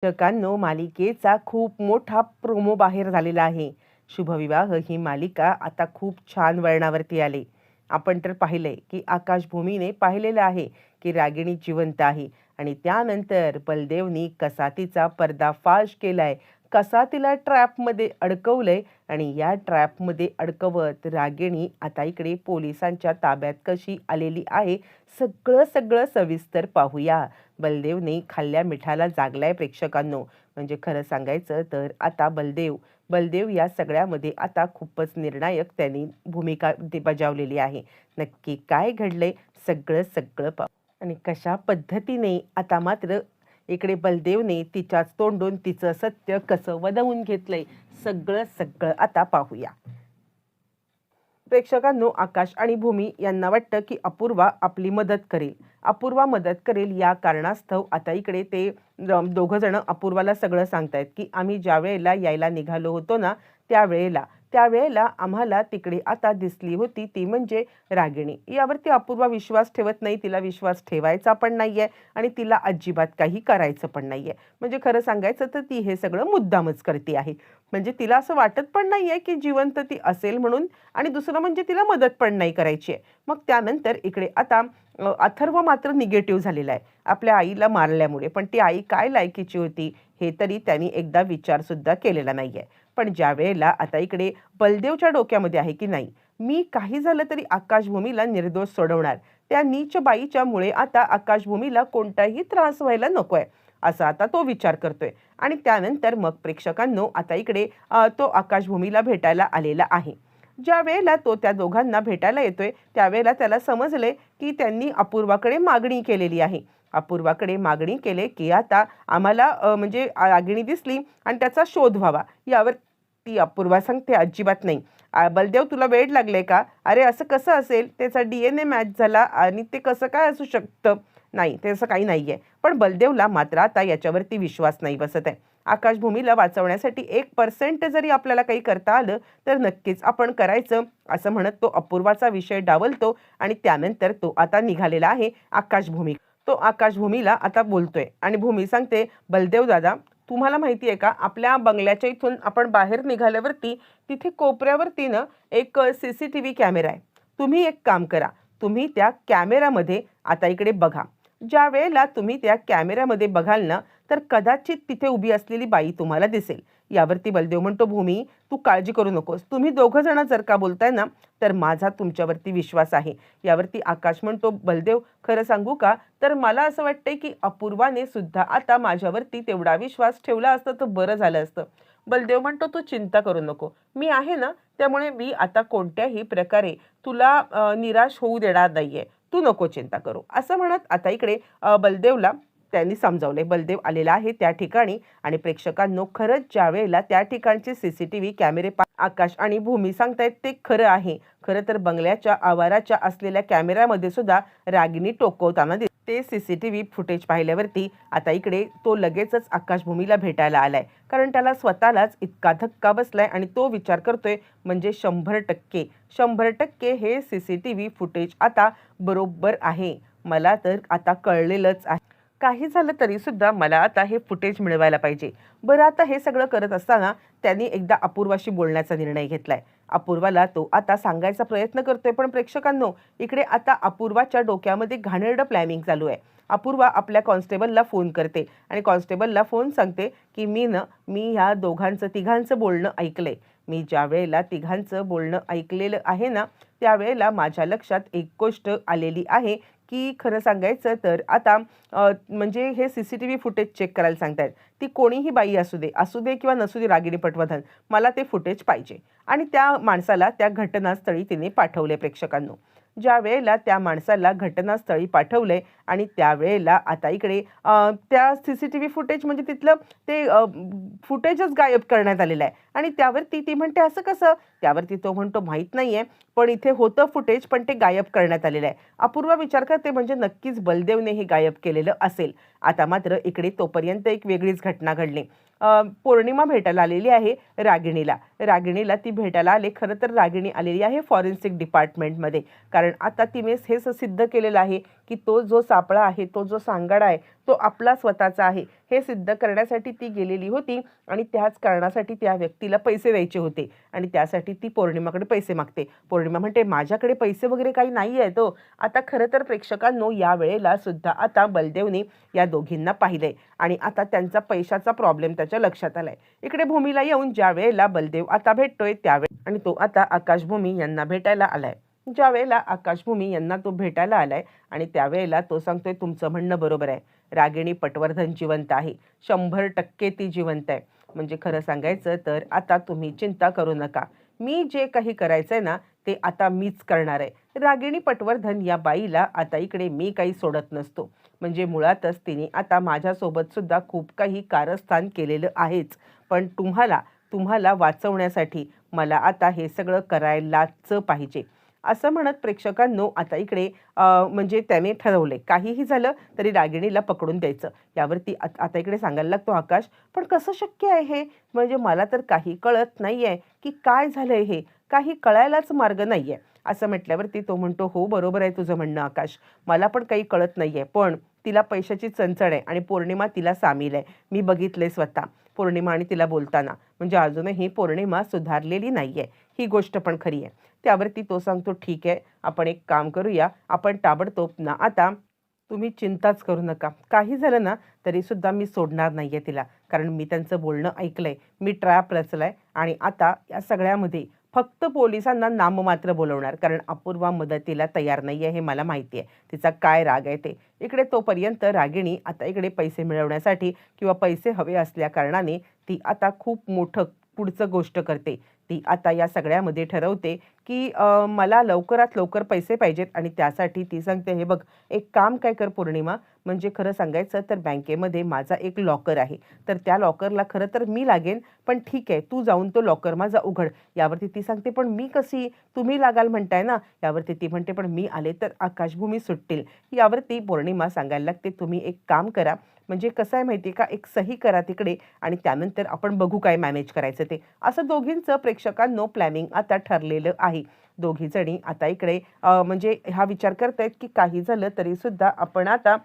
प्रेक्षकांनो, मालिकेचा खूप मोठा प्रोमो बाहेर झालेला आहे. शुभविवाह ही मालिका आता खूप छान वळणावरती आली. आपण तर पाहिलंय की आकाश भूमीने पाहिलेलं आहे की रागिणी जिवंत आहे आणि त्यानंतर बलदेवनी कसा तिचा पर्दाफाश केलाय, कसा तिला ट्रॅपमध्ये अडकवलंय आणि या ट्रॅपमध्ये अडकवत रागिणी आता इकडे पोलिसांच्या ताब्यात कशी आलेली आहे, सगळं सगळं सविस्तर पाहूया. बलदेवने खाल्ल्या मिठाला जागलाय प्रेक्षकांनो. म्हणजे खरं सांगायचं तर आता बलदेव बलदेव या सगळ्यामध्ये आता खूपच निर्णायक त्यांनी भूमिका बजावलेली आहे. नक्की काय घडलंय सगळं सगळं पाहू आणि कशा पद्धतीने आता मात्र इकडे बलदेवने तिच्याच तोंडून तिचं सत्य कसं वदवून घेतलंय, सगळं सगळं आता पाहूया. प्रेक्षकांनो, आकाश आणि भूमी यांना वाटतं की अपूर्वा आपली मदत करेल. अपूर्वा मदत करेल या कारणास्तव आता इकडे ते दोघं जण अपूर्वाला सगळं सांगतायत की आम्ही ज्या वेळेला यायला निघालो होतो ना, त्यावेळेला आम्हाला तिकडे आता दिसली होती ती म्हणजे रागिणी. यावरती अपूर्वा विश्वास ठेवत नाही. तिला विश्वास ठेवायचा पण नाहीये आणि तिला अजिबात काही करायचं पण नाहीये. म्हणजे खरं सांगायचं तर ती हे सगळं मुद्दामच करते आहे. म्हणजे तिला असं वाटत पण नाहीये की जिवंत ती असेल म्हणून, आणि दुसरं म्हणजे तिला मदत पण नाही करायची आहे. मग त्यानंतर इकडे आता अथर्व मात्र निगेटिव्ह झालेला आहे आपल्या आईला मारल्यामुळे. पण ती आई काय लायकीची होती हे तरी त्यांनी एकदा विचार सुद्धा केलेला नाहीये. पण ज्या वेळेला आता इकडे बलदेवच्या डोक्यामध्ये आहे की नाही, मी काही झालं तरी आकाशभूमीला निर्दोष सोडवणार, त्या नीच बाईच्या मुळे आता आकाशभूमीला कोणताही त्रास व्हायला नकोय, असा आता तो विचार करतोय. आणि त्यानंतर मग प्रेक्षकांनो आता इकडे तो आकाशभूमीला भेटायला आलेला आहे. ज्या वेळेला तो त्या दोघांना भेटायला येतोय त्यावेळेला त्याला समजले की त्यांनी अपूर्वाकडे मागणी केलेली आहे. अपूर्वाकडे मागणी केले की आता आम्हाला म्हणजे रागिणी दिसली आणि त्याचा शोध व्हावा. यावर ती अपूर्वा सांगते, अजिबात नाही. बलदेव, तुला वेड लागले का? अरे असं कसं असेल, त्याचा DNA मॅच झाला आणि ते कसं काय असू शकतं? नाही, ते असं काही नाहीये. पण बलदेवला मात्र आता याच्यावरती विश्वास नाही बसत आहे. आकाशभूमीला वाचवण्यासाठी 1% जरी आपल्याला काही करता आलं तर नक्कीच आपण करायचं, असं म्हणत तो अपूर्वाचा विषय डावलतो आणि त्यानंतर तो आता निघालेला आहे आकाशभूमी. तो आकाशभूमीला आता बोलतोय आणि भूमी सांगते, बलदेव दादा, तुम्हाला माहिती आहे का, आपल्या बंगल्याच्या इथून आपण बाहेर निघाल्यावरती तिथे कोपऱ्यावरती ना एक CCTV कॅमेरा आहे. तुम्ही एक काम करा, तुम्ही त्या कॅमेऱ्यामध्ये आता इकडे बघा. ज्या वेळेला तुम्ही त्या कॅमेऱ्यामध्ये बघाल ना, तर कदाचित तिथे उभी असलेली बाई तुम्हाला दिसेल. यावरती बलदेव म्हणतो, भूमी तू काळजी करू नकोस, तुम्ही दोघं जण जर का बोलताय ना तर माझा तुमच्यावरती विश्वास आहे. यावरती आकाश म्हणतो, बलदेव खरं सांगू का, तर मला असं वाटतंय की अपूर्वाने सुद्धा आता माझ्यावरती तेवढा विश्वास ठेवला असतं तर बरं झालं असतं. बलदेव म्हणतो, तू चिंता करू नको, मी आहे ना, त्यामुळे मी आता कोणत्याही प्रकारे तुला निराश होऊ देणार नाहीये, तू नको चिंता करू, असं म्हणत आता इकडे बलदेवला त्यांनी समजावले. बलदेव आलेला आहे त्या ठिकाणी आणि प्रेक्षकांनो, खरंच ज्या वेळेला त्या ठिकाणचे CCTV कॅमेरे आकाश आणि भूमी सांगतायत ते खरं आहे. खरं तर बंगल्याच्या आवाराच्या असलेल्या कॅमेऱ्यामध्ये सुद्धा रागिणी टोकवताना ते CCTV फुटेज पाहिल्यावरती आता इकडे तो लगेचच आकाशभूमीला भेटायला आलाय. कारण त्याला स्वतःलाच इतका धक्का बसलाय आणि तो विचार करतोय, म्हणजे 100% हे CCTV फुटेज आता बरोबर आहे. मला तर आता कळलेलंच आहे. काही झालं तरी सुद्धा मला आता हे फुटेज मिळवायला पाहिजे. बरं, आता हे सगळं करत असताना त्यांनी एकदा अपूर्वाशी बोलण्याचा निर्णय घेतलाय. अपूर्वाला तो आता सांगायचा प्रयत्न करतोय. पण प्रेक्षकांनो, इकडे आता अपूर्वाच्या डोक्यामध्ये घाणेरडं प्लॅनिंग चालू आहे. अपूर्वा आपल्या कॉन्स्टेबलला फोन करते आणि कॉन्स्टेबलला फोन सांगते की मी ह्या दोघांचं तिघांचं बोलणं ऐकलंय. मी ज्या वेळेला तिघांचं बोलणं ऐकलेलं आहे ना, त्यावेळेला माझ्या लक्षात एक गोष्ट आलेली आहे की खरं सांगायचं तर आता म्हणजे हे CCTV फुटेज चेक करायला सांगतायत. ती कोणीही बाई असू दे किंवा नसू दे रागिणी पटवर्धन, मला ते फुटेज पाहिजे. आणि त्या माणसाला त्या घटनास्थळी तिने पाठवले. प्रेक्षकांनो, ज्या वेळेला त्या माणसाला घटनास्थळी पाठवलंय आणि त्यावेळेला आता इकडे त्या CCTV फुटेज म्हणजे तिथलं ते फुटेजच गायब करण्यात आलेलं आहे. आणि त्यावरती ती म्हणते, असं कसं? त्यावरती तो म्हणतो, माहीत नाहीये, पण इथे होतं फुटेज पण ते गायब करण्यात आलेलं आहे. अपूर्वा विचार करते, म्हणजे नक्कीच बलदेवने हे गायब केलेलं असेल. आता मात्र इकडे तोपर्यंत एक वेगळीच घटना घडली. पौर्णिमा भेटायला आलेली आहे रागिणीला ती भेटायला आले. खरं तर रागिणी आलेली आहे फॉरेन्सिक डिपार्टमेंटमध्ये. कारण आता तिने हे सिद्ध केलेलं आहे की तो जो सापळा आहे, तो जो सांगाडा आहे, तो आपला स्वतःचा आहे हे सिद्ध करण्यासाठी ती गेलेली होती आणि त्याच कारणासाठी त्या व्यक्तीला पैसे द्यायचे होते आणि त्यासाठी ती पौर्णिमाकडे पैसे मागते. पौर्णिमा म्हणते माझ्याकडे पैसे वगैरे काही नाही आहेत हो. आता खरं तर प्रेक्षकांनो या वेळेला सुद्धा आता बलदेवने या दोघींना पाहिलंय आणि आता त्यांचा पैशाचा प्रॉब्लेम त्याच्या लक्षात आलाय. इकडे भूमीला येऊन ज्या वेळेला बलदेव आता भेटतोय त्यावेळी आणि तो आता आकाश भूमी यांना भेटायला आलाय. ज्या वेळेला आकाश भूमी यांना तो भेटायला आलाय आणि त्यावेळेला तो सांगतोय तुमचं म्हणणं बरोबर आहे. रागिणी पटवर्धन जिवंत आहे. 100% ती जिवंत आहे. म्हणजे खरं सांगायचं तर आता तुम्ही चिंता करू नका. मी जे काही करायचंय ना ते आता मीच करणार आहे. रागिणी पटवर्धन या बाईला आता इकडे मी काही सोडत नसतो. म्हणजे मुळातच तिने आता माझ्यासोबत सुद्धा खूप काही कारस्थान केलेलं आहेच. पण तुम्हाला वाचवण्यासाठी मला आता हे सगळं करायलाच पाहिजे. असं म्हणत प्रेक्षकांनो आता इकडे म्हणजे त्याने ठरवले काहीही झालं तरी रागिणीला पकडून द्यायचं. यावरती आता इकडे सांगायला लागतो आकाश, पण कसं शक्य आहे हे? म्हणजे मला तर काही कळत नाहीये की काय झालंय हे. काही कळायलाच मार्ग नाहीये. असं म्हटल्यावरती तो म्हणतो हो बरोबर आहे तुझं म्हणणं आकाश. मला पण काही कळत नाहीये. पण तिला पैशाची चणचण आहे आणि पौर्णिमा तिला सामील आहे. मी बघितले स्वतः पौर्णिमा आणि तिला बोलताना. म्हणजे अजूनही पौर्णिमा सुधारलेली नाहीये. ही गोष्ट पण खरी आहे. त्यावरती तो सांगतो ठीक आहे आपण एक काम करूया. आपण ताबडतोब ना आता तुम्ही चिंताच करू नका. काही झालं ना तरी सुद्धा मी सोडणार नाहीये तिला. कारण मी त्यांचं बोलणं ऐकलंय. मी ट्रॅप रचलाय आणि आता या सगळ्यामध्ये फक्त पोलिसांना नाममात्र बोलवणार. कारण अपूर्वा मदतीला तयार नाहीये हे मला माहिती आहे. तिचा काय राग आहे ते. इकडे तोपर्यंत रागिणी आता इकडे पैसे मिळवण्यासाठी किंवा पैसे हवे असल्या कारणाने ती आता खूप मोठं पुढचं गोष्ट करते. ती आता या सगळ्यामध्ये ठरवते की मला लवकरात लवकर पैसे पाहिजेत आणि त्यासाठी ती सांगते हे बघ एक काम काय कर पौर्णिमा, म्हणजे खरं सांगायचं तर बँकेमध्ये माझा एक लॉकर आहे. तर त्या लॉकरला खरं तर मी लागेन, पण ठीक आहे तू जाऊन तो लॉकर माझा उघड. यावरती ती सांगते पण मी कशी? तुम्ही लागाल म्हणताय ना. यावरती ती म्हणते पण मी आले तर आकाशभूमी सुटतील. यावरती पौर्णिमा सांगायला लागते तुम्ही एक काम करा, म्हणजे कसं आहे माहिती आहे का, एक सही करा तिकडे आणि त्यानंतर आपण बघू काय मॅनेज करायचं ते. असं दोघींचं प्रेक्षकांनो प्लॅनिंग आता ठरलेलं आहे. दोघी जणी आता इकडे म्हणजे हा विचार करतायत की काही झालं तरी सुद्धा आपण आता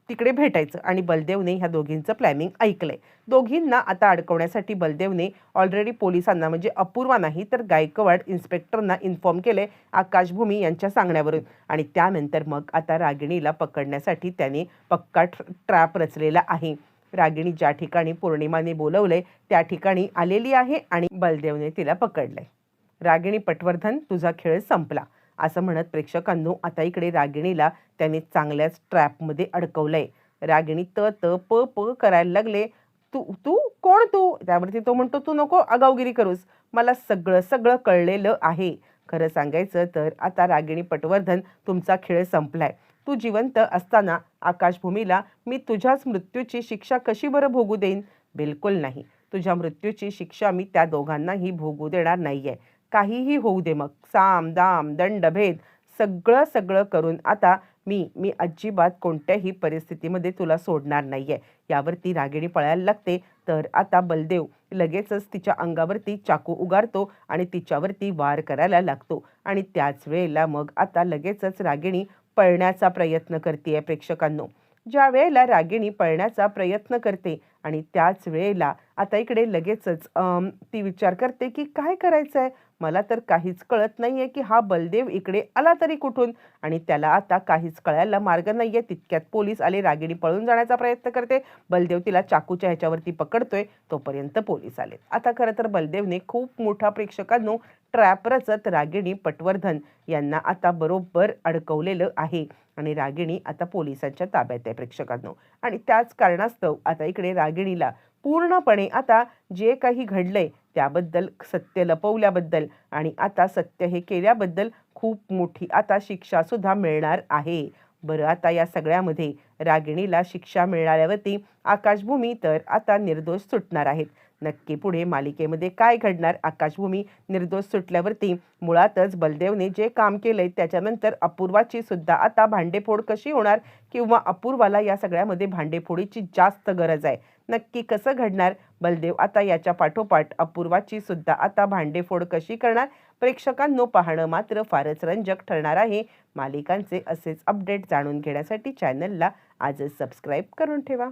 तिकडे भेटायचं आणि बलदेवने ह्या दोघींचं प्लॅनिंग ऐकलंय. दोघींना आता अडकवण्यासाठी बलदेवने ऑलरेडी पोलिसांना म्हणजे अपूर्वा नाही तर गायकवाड इन्स्पेक्टरना इन्फॉर्म केले आकाशभूमी यांच्या सांगण्यावरून आणि त्यानंतर मग आता रागिणीला पकडण्यासाठी त्याने पक्का ट्रॅप रचलेला आहे. रागिणी ज्या ठिकाणी पौर्णिमाने बोलवलंय त्या ठिकाणी आलेली आहे आणि बलदेवने तिला पकडलंय. रागिणी पटवर्धन तुझा खेळ संपला. असं म्हणत प्रेक्षकांनो आता इकडे रागिणीला त्याने चांगल्याच ट्रॅपमध्ये अडकवलंय. रागिणी त त प प करायला लागले. तू तू कोण तू? त्यावरती तो म्हणतो तू नको आगाऊगिरी करूस. मला सगळं कळलेलं आहे. खरं सांगायचं तर आता रागिणी पटवर्धन तुमचा खेळ संपलाय. तू जिवंत असताना आकाशभूमीला मी तुझ्याच मृत्यूची शिक्षा कशी बरं भोगू देईन? बिलकुल नाही. तुझ्या मृत्यूची शिक्षा मी त्या दोघांनाही भोगू देणार नाहीये. काहीही होऊ दे मग. साम दाम दंडभेद सगळं करून आता मी अजिबात कोणत्याही परिस्थितीमध्ये तुला सोडणार नाहीये. यावरती रागिणी पळायला लागते. तर आता बलदेव लगेचच तिच्या अंगावरती चाकू उगारतो आणि तिच्यावरती वार करायला लागतो आणि त्याच वेळेला मग आता लगेचच रागिणी पळण्याचा प्रयत्न करते. प्रेक्षकांनो ज्या वेळेला रागिणी पळण्याचा प्रयत्न करते आणि त्याच वेळेला आता इकडे लगेचच ती विचार करते की काय करायचंय? मला तर काहीच कळत नाहीये की हा बलदेव इकडे आला तरी कुठून आणि त्याला आता काहीच कळायला मार्ग नाहीये. तितक्यात पोलीस आले. रागिणी पळून जाण्याचा प्रयत्न करते. बलदेव तिला चाकूच्या ह्याच्यावरती पकडतोय. तोपर्यंत पोलीस आले. आता खरं तर बलदेवने खूप मोठा प्रेक्षकांनो ट्रॅप रचत रागिणी पटवर्धन यांना आता बरोबर अडकवलेलं आहे आणि रागिणी आता पोलिसांच्या ताब्यात आहे प्रेक्षकांनो. आणि त्याच कारणास्तव आता इकडे रागिणीला पूर्णपणे आता जे काही घडलंय त्याबद्दल, सत्य लपवल्याबद्दल आणि आता सत्य हे केल्याबद्दल खूप मोठी आता शिक्षा सुद्धा मिळणार आहे. बरं आता या सगळ्यामध्ये रागिणीला शिक्षा मिळाल्यावरती आकाशभूमी तर आता निर्दोष सुटणार आहेत. नक्की पुढे मालिकेमध्ये काय घडणार? आकाशभूमी निर्दोष सुटल्यावरती मुळातच बलदेवने जे काम केलंय त्याच्यानंतर अपूर्वाची सुद्धा आता भांडेफोड कशी होणार किंवा अपूर्वाला या सगळ्यामध्ये भांडेफोडीची जास्त गरज आहे. नक्की कसं घडणार? बलदेव आता याच्या पाठोपाठ अपूर्वाची सुद्धा आता भांडेफोड कशी करणार? प्रेक्षकांनो पाहणं मात्र फारच रंजक ठरणार आहे. मालिकांचे असेच अपडेट जाणून घेण्यासाठी चॅनलला आजच सबस्क्राईब करून ठेवा.